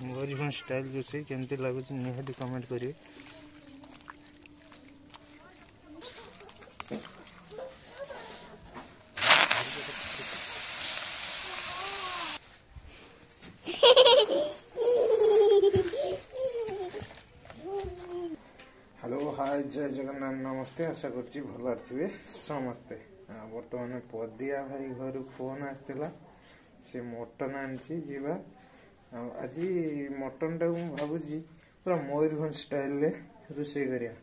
Mayurbhanj style रोषे केमती लगुच निहाती कमेंट करेंगे। हेलो हाय जय जगन्नाथ नमस्ते आशा करुच्ची भल थे समस्ते। बर्तमान पदिया भाई घर फोन आसला से मटन आनी जीवा आज मटन टाक भावुची पूरा मयूरभंज स्टाइल रे रोषे करिया।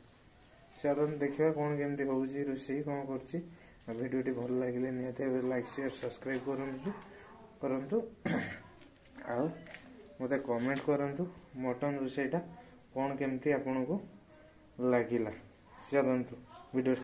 चलन देखा कौन केमती होउची रोषे कौन करची। वीडियो भल लगे निहाती लाइक शेयर सब्सक्राइब करंतु आउ मते कमेंट करंतु मटन रोषेटा कौन केमती आपन को लगिला। चलंतु वीडियो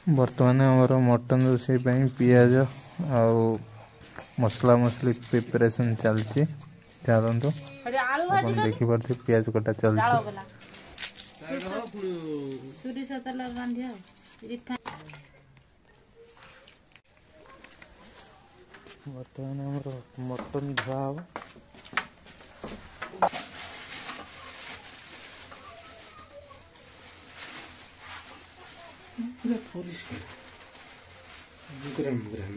बर्तमान आमर मटन रोषे पियाज आउ मसला मसली प्रिपरेशन चलती। चलतु देखी पारे पियाज कटा चलती। बर्तमान आमर मटन धुआ हम ग्राम ग्राम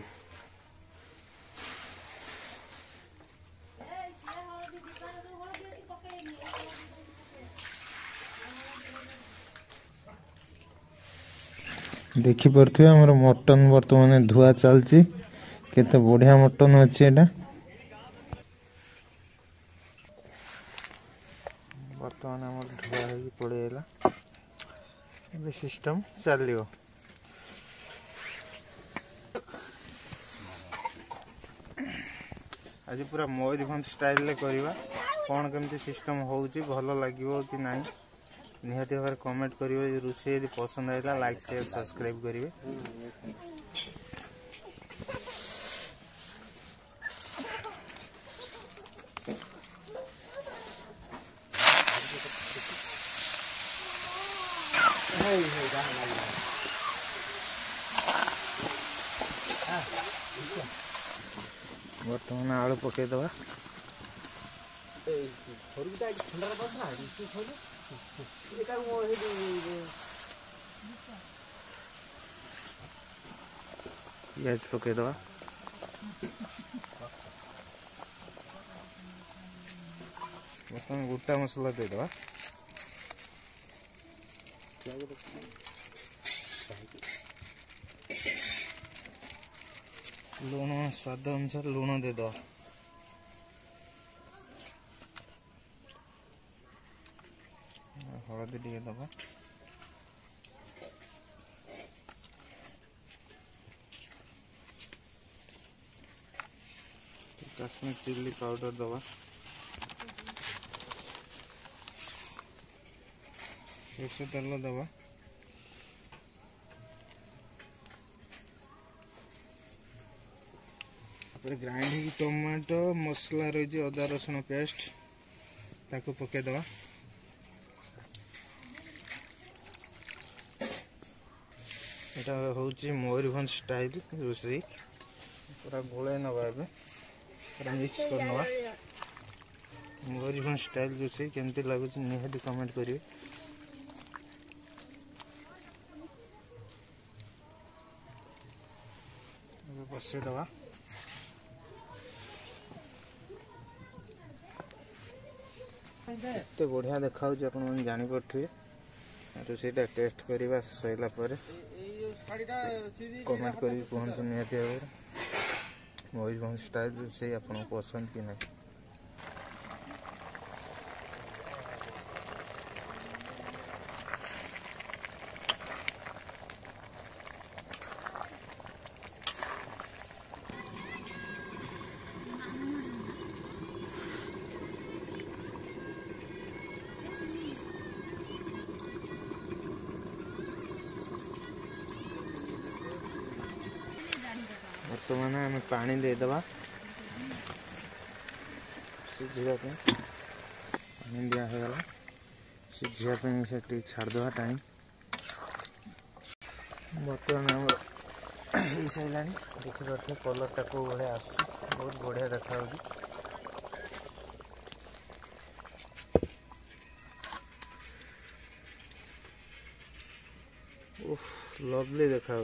देखी पारे आमर मटन बर्तमान धुआ चलती। केते बढ़िया मटन अच्छी एटा। बर्तमान आम धुआ हो पड़ेगा सिस्टम चलो। आज पूरा मयूरभंज स्टाइल रे करवा कौन केमती सिस्टम होउची भल लगिवो कि नहीं निहाती भाव कमेंट करिवे। रोषे यदि पसंद आइला लाइक शेयर सब्सक्राइब करिवे। बर्तमान आलू पकई दबा पियाज पकई दबा बर्तमान गोटा मसला दे दबा लुण स्वाद अनुसार लुण दे दो। हलदी टे दबा काश्मीर चिल्ली पाउडर दबा सरसों तेल दबा ग्राइंड टमाटो मसला रही अदा रसुण पेस्ट ताको पके दबा। एटा होची मयूरभंज स्टाइल रोषे पूरा गोले नवा पूरा मिक्स कर नवा। मयूरभंज स्टाइल रोषे केमती लगुच निहाती कमेंट करिवे। बसे दबा एते बढ़िया देखा जानी पड़े रोषेटा टेस्ट करवा सैला कमेंट कर कहतु निहाती भाव मयूरभंज स्टाइल रोषे आपको पसंद कि नहीं। बर्तमान आम पानी देदेबा सिझापी पानी दिगला सिझापी से छाड़देवा टाइम बर्तमान आम हो सारा देखिए कलरटा कौ भाया आस बहुत बढ़िया देखा लवली देखा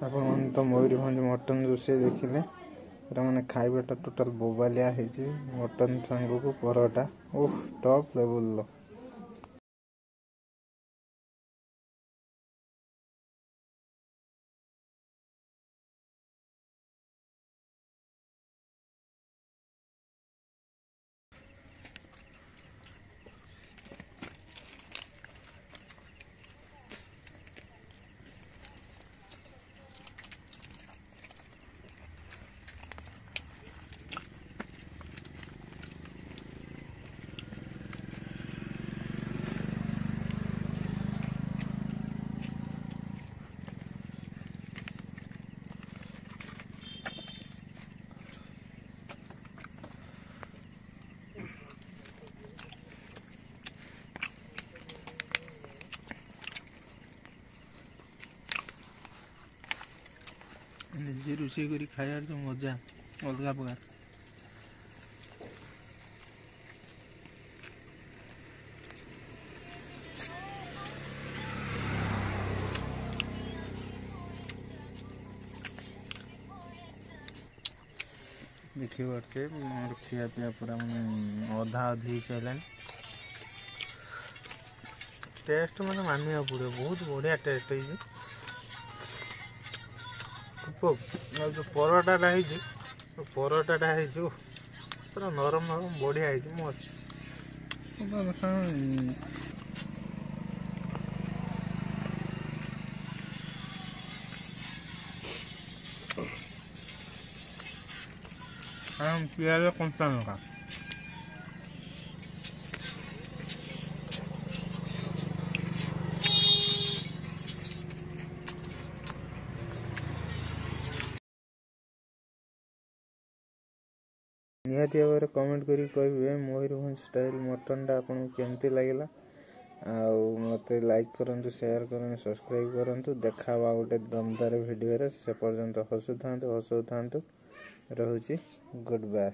आपण तो मयूरभंज मटन रोषे देखिले मैंने खाइबाटा टोटाल बोबालिया है मटन सांग को परोटा ओह टॉप लेवल निजे रोषे कर खायार जो मजा अलग प्रकार देखिए पारे मोर खिया पिया पूरा मैंने अधा अधी सारा टेस्ट मैंने मानिया पड़े बहुत बढ़िया टेस्ट है जो परोटाटा है परोटाटा है पूरा नरम नरम बढ़िया है मस्त प्याज कंचा लंका निहाती भाव में कमेंट करी कहे मयूरभंज स्टाइल मटनटा आपको केमती लगे मत लाइक करंतु शेयर करंतु सब्सक्राइब करंतु देखा गोटे दमदार वीडियो से पर्यंत हसुता रहुची गुड बाय।